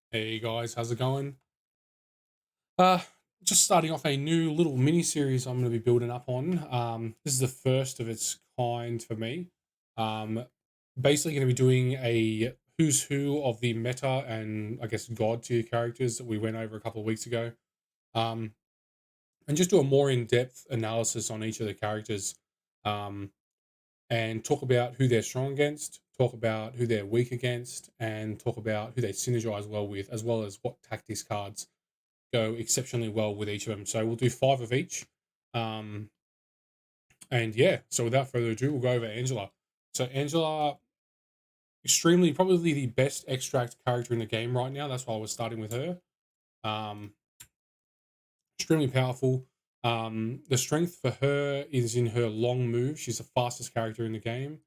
Hey guys, how's it going? Uh, just starting off a new little mini series I'm going to be building up on. This is the first of its kind for me. Um, Basically, going to be doing a who's who of the meta and I guess god tier characters that we went over a couple of weeks ago. Um, and just do a more in depth analysis on each of the characters. Um, and talk about who they're strong against, talk about who they're weak against, and talk about who they synergize well with, as well as what tactics cards go exceptionally well with each of them. So we'll do five of each. Um, and yeah, so without further ado, we'll go over Angela. So Angela, extremely probably the best extract character in the game right now. That's why I was starting with her. Um, Extremely powerful. The strength for her is in her long move. She's the fastest character in the game.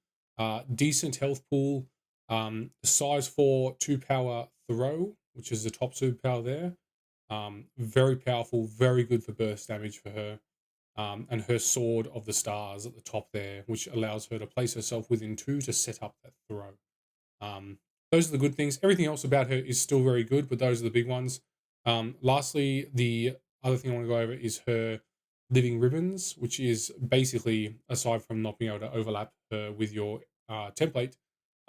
Decent health pool. The size 4 2 power throw, which is the top superpower there. Very powerful, very good for burst damage for her. And her sword of the stars at the top there, which allows her to place herself within two to set up that throw. Um, those are the good things. Everything else about her is still very good, but those are the big ones. Lastly, the other thing I want to go over is her living ribbons, which is basically, aside from not being able to overlap her with your template,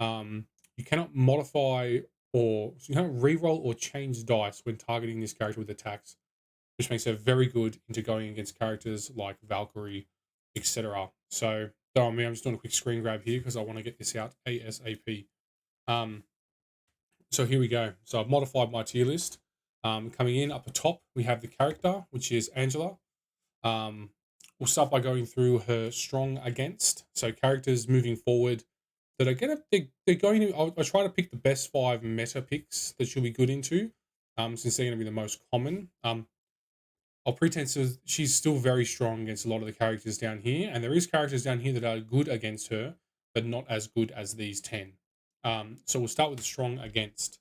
um, you cannot modify or so you cannot reroll or change dice when targeting this character with attacks, which makes her very good into going against characters like Valkyrie, etc. So, I mean, I'm just doing a quick screen grab here because I want to get this out ASAP. Um, so here we go. So I've modified my tier list. Coming in up the top, we have the character, which is Angela. Um, we'll start by going through her strong against. So characters moving forward that are gonna they're going to. I'll try to pick the best five meta picks that she'll be good into, since they're going to be the most common. I'll pretend she's still very strong against a lot of the characters down here, and there is characters down here that are good against her, but not as good as these 10. So we'll start with the strong against.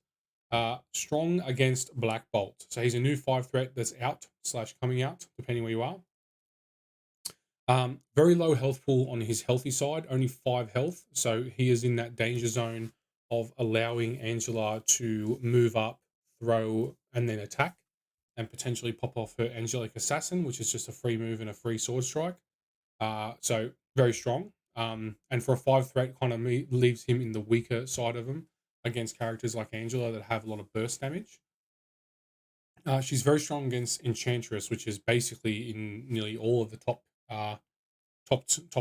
Strong against Black Bolt. So he's a new 5 threat that's out slash coming out, depending where you are. Very low health pool on his healthy side, only 5 health. So he is in that danger zone of allowing Angela to move up, throw, and then attack, and potentially pop off her Angelic Assassin, which is just a free move and a free sword strike. So very strong. And for a 5 threat, kind of leaves him in the weaker side of him against characters like Angela that have a lot of burst damage. She's very strong against Enchantress, which is basically in nearly all of the top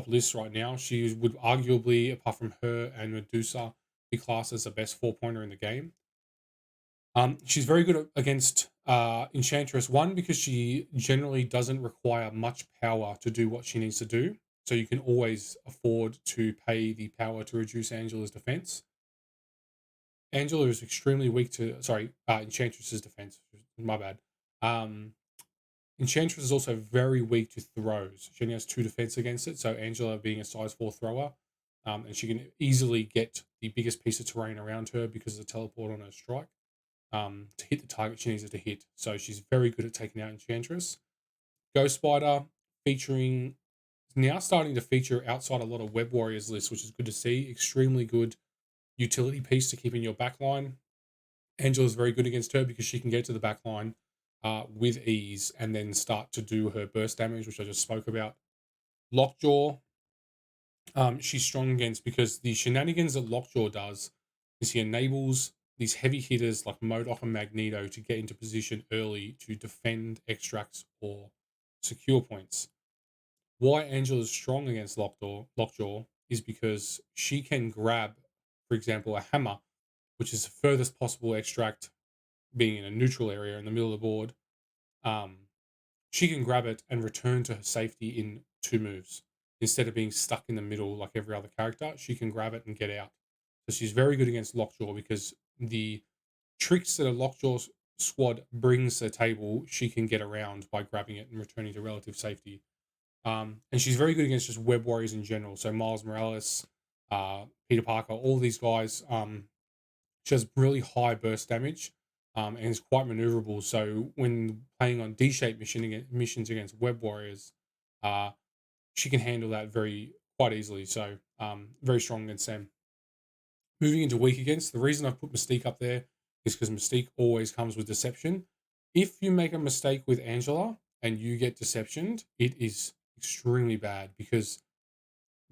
lists right now. She would arguably, apart from her and Medusa, be classed as the best 4 pointer in the game. She's very good against Enchantress. One, because she generally doesn't require much power to do what she needs to do, so you can always afford to pay the power to reduce Angela's defense. Angela is extremely weak to Enchantress's defense. My bad. Um, Enchantress is also very weak to throws. She only has 2 defense against it. So Angela being a size 4 thrower, and she can easily get the biggest piece of terrain around her because of the teleport on her strike, to hit the target she needs it to hit. So she's very good at taking out Enchantress. Ghost Spider featuring now starting to feature outside a lot of Web Warriors lists, which is good to see. Extremely good utility piece to keep in your backline. Angela's very good against her because she can get to the back line with ease and then start to do her burst damage, which I just spoke about. Lockjaw, she's strong against because the shenanigans that Lockjaw does is he enables these heavy hitters like MODOK and Magneto to get into position early to defend extracts or secure points. Why Angela's strong against Lockjaw is because she can grab, for example, a hammer, which is the furthest possible extract being in a neutral area in the middle of the board. um, she can grab it and return to her safety in 2 moves. Instead of being stuck in the middle like every other character, she can grab it and get out. So she's very good against Lockjaw because the tricks that a Lockjaw squad brings to the table, she can get around by grabbing it and returning to relative safety. And she's very good against just web warriors in general. So Miles Morales, Peter Parker, all these guys. She has really high burst damage, and is quite maneuverable. So when playing on D-shaped missions against web warriors, uh, she can handle that quite easily. So very strong against them. Moving into weak against, the reason I've put Mystique up there is because Mystique always comes with deception. If you make a mistake with Angela and you get deceptioned, it is extremely bad because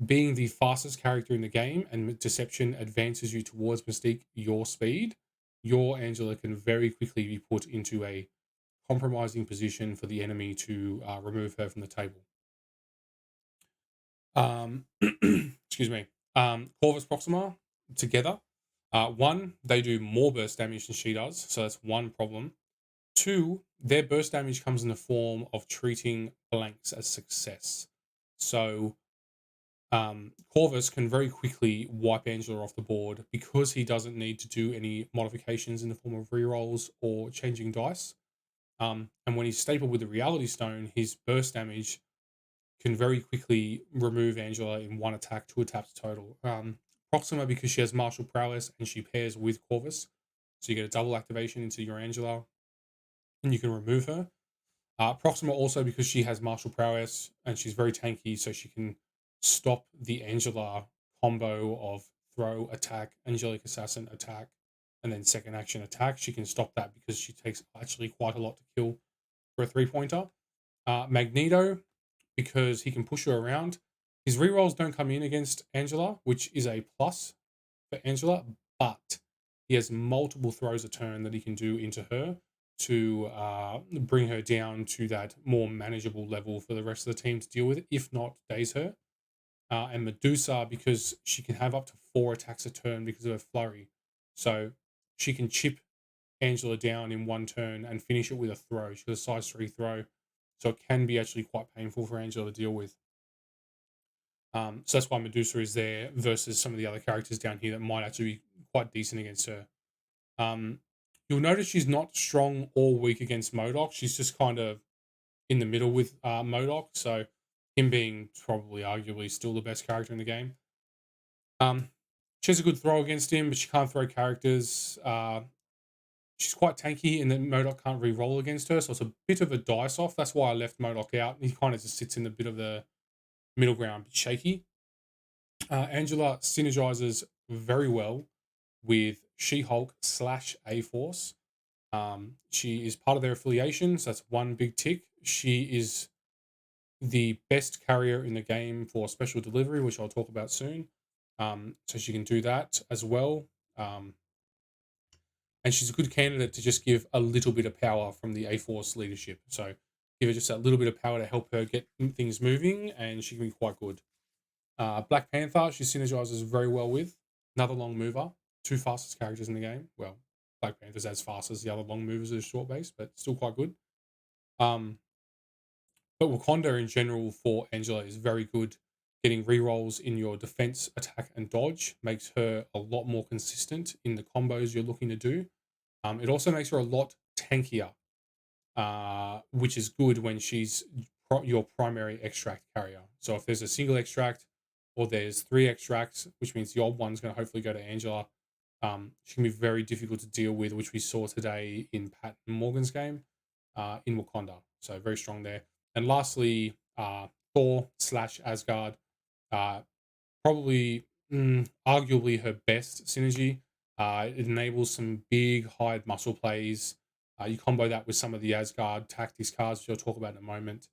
being the fastest character in the game and deception advances you towards Mystique, your speed, your Angela can very quickly be put into a compromising position for the enemy to remove her from the table. Excuse me. Corvus Proxima together. One, they do more burst damage than she does, so that's one problem. Two, their burst damage comes in the form of treating blanks as success. So Corvus can very quickly wipe Angela off the board because he doesn't need to do any modifications in the form of rerolls or changing dice. And when he's stapled with the Reality Stone, his burst damage can very quickly remove Angela in one attack, 2 attacks total. Proxima, because she has martial prowess and she pairs with Corvus, so you get a double activation into your Angela, and you can remove her. Proxima also because she has martial prowess and she's very tanky, so she can stop the Angela combo of throw, attack, angelic assassin, attack, and then second action attack. She can stop that because she takes actually quite a lot to kill for a 3-pointer. Magneto, because he can push her around. His rerolls don't come in against Angela, which is a plus for Angela, but he has multiple throws a turn that he can do into her to bring her down to that more manageable level for the rest of the team to deal with, if not daze her. And Medusa, because she can have up to 4 attacks a turn because of her flurry. So she can chip Angela down in one turn and finish it with a throw. She has a size 3 throw. So it can be actually quite painful for Angela to deal with. So that's why Medusa is there versus some of the other characters down here that might actually be quite decent against her. You'll notice she's not strong or weak against MODOK. She's just kind of in the middle with MODOK. So him being probably arguably still the best character in the game. She has a good throw against him, but she can't throw characters. She's quite tanky, and then MODOK can't re-roll against her, so it's a bit of a dice off. That's why I left MODOK out. He kind of just sits in a bit of the middle ground, but shaky. Angela synergizes very well with She-Hulk / A-Force. She is part of their affiliation, so that's one big tick. She is the best carrier in the game for special delivery, which I'll talk about soon. So she can do that as well. And she's a good candidate to just give a little bit of power from the A-Force leadership. So give her just a little bit of power to help her get things moving, and she can be quite good. Black Panther, she synergizes very well with. Another long mover. 2 fastest characters in the game. Well, Black Panther's as fast as the other long movers is short base, but still quite good. But Wakanda in general for Angela is very good. Getting rerolls in your defense, attack, and dodge makes her a lot more consistent in the combos you're looking to do. It also makes her a lot tankier, which is good when she's your primary extract carrier. So if there's a single extract or there's 3 extracts, which means the odd one's going to hopefully go to Angela, she can be very difficult to deal with, which we saw today in Pat and Morgan's game in Wakanda. So very strong there. And lastly, Thor / Asgard, probably arguably her best synergy. It enables some big hide muscle plays. You combo that with some of the Asgard tactics cards, which I'll talk about in a moment.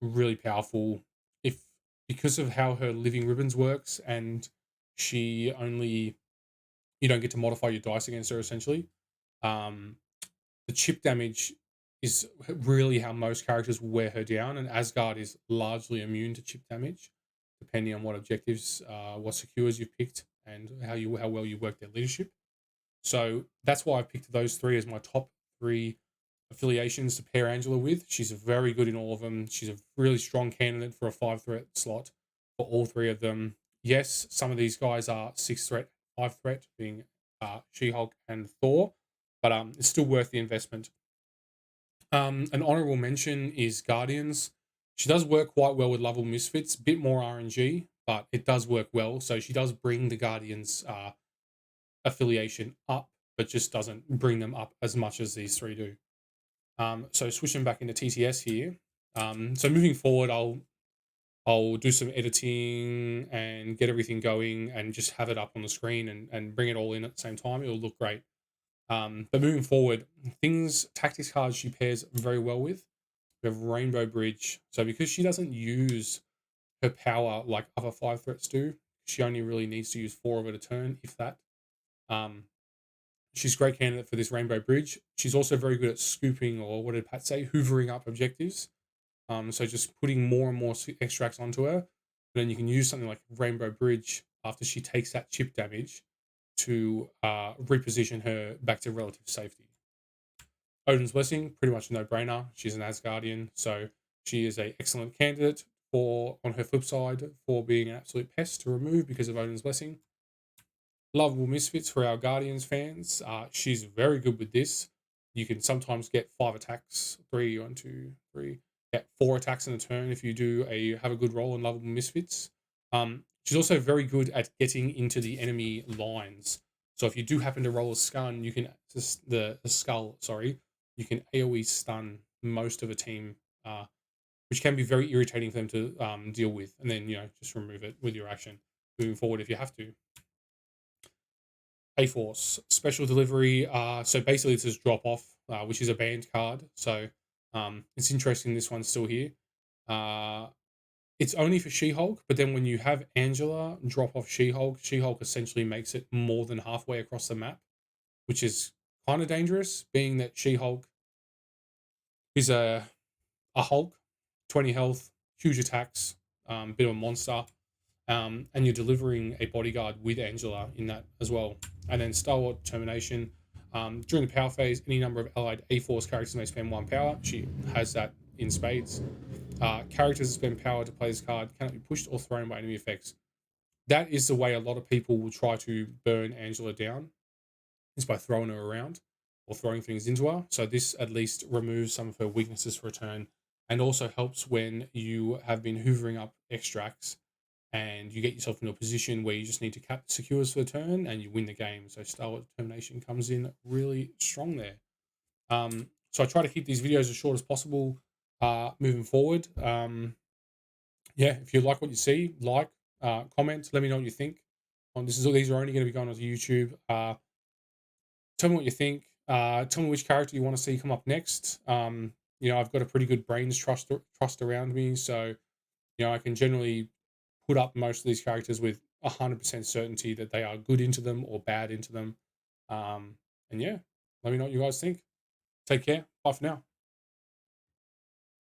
Really powerful. If because of how her living ribbons works, and she only you don't get to modify your dice against her essentially. The chip damage is really how most characters wear her down, and Asgard is largely immune to chip damage, depending on what objectives, what secures you've picked, and how well you work their leadership. So that's why I picked those 3 as my top 3 affiliations to pair Angela with. She's very good in all of them. She's a really strong candidate for a 5-threat slot for all 3 of them. Yes, some of these guys are 6-threat, 5-threat, being She-Hulk and Thor, but it's still worth the investment. An honorable mention is Guardians. She does work quite well with Lovable Misfits, a bit more RNG, but it does work well. So she does bring the Guardians affiliation up, but just doesn't bring them up as much as these 3 do. So switching back into TTS here. So moving forward, I'll do some editing and get everything going and just have it up on the screen and bring it all in at the same time. It'll look great. But moving forward, tactics cards she pairs very well with. We have Rainbow Bridge. So because she doesn't use her power like other 5 threats do, she only really needs to use 4 of it a turn, if that. Um, she's a great candidate for this Rainbow Bridge. She's also very good at scooping, or what did Pat say, hoovering up objectives. So just putting more and more extracts onto her. And then you can use something like Rainbow Bridge after she takes that chip damage to reposition her back to relative safety. Odin's Blessing, pretty much a no-brainer. She's an Asgardian, so she is an excellent candidate for, on her flip side, for being an absolute pest to remove because of Odin's Blessing. Lovable Misfits for our Guardians fans. She's very good with this. You can sometimes get 5 attacks, 3, 1, 2, 3, get 4 attacks in a turn if you have a good roll on Lovable Misfits. She's also very good at getting into the enemy lines. So if you do happen to roll a stun, you can the skull. Sorry, you can AOE stun most of a team, which can be very irritating for them to deal with. And then just remove it with your action moving forward if you have to. A-Force special delivery. So basically, it's just drop off, which is a banned card. So it's interesting this one's still here. It's only for She-Hulk, but then when you have Angela drop off She-Hulk, She-Hulk essentially makes it more than halfway across the map, which is kind of dangerous, being that She-Hulk is a Hulk, 20 health, huge attacks, bit of a monster. And you're delivering a bodyguard with Angela in that as well. And then Star Wars Determination. During the power phase, any number of allied A-Force characters may spend 1 power. She has that in spades. Characters that spend power to play this card cannot be pushed or thrown by enemy effects. That is the way a lot of people will try to burn Angela down, is by throwing her around or throwing things into her. So this at least removes some of her weaknesses for a turn, and also helps when you have been hoovering up extracts and you get yourself into a position where you just need to cap secures for the turn and you win the game. So Star Wars Determination comes in really strong there. So I try to keep these videos as short as possible moving forward. Yeah, if you like what you see, comment, let me know what you think. These are only going to be going onto YouTube. Tell me what you think. Tell me which character you want to see come up next. I've got a pretty good brains trust around me, so I can generally put up most of these characters with 100% certainty that they are good into them or bad into them. And yeah, let me know what you guys think. Take care. Bye for now.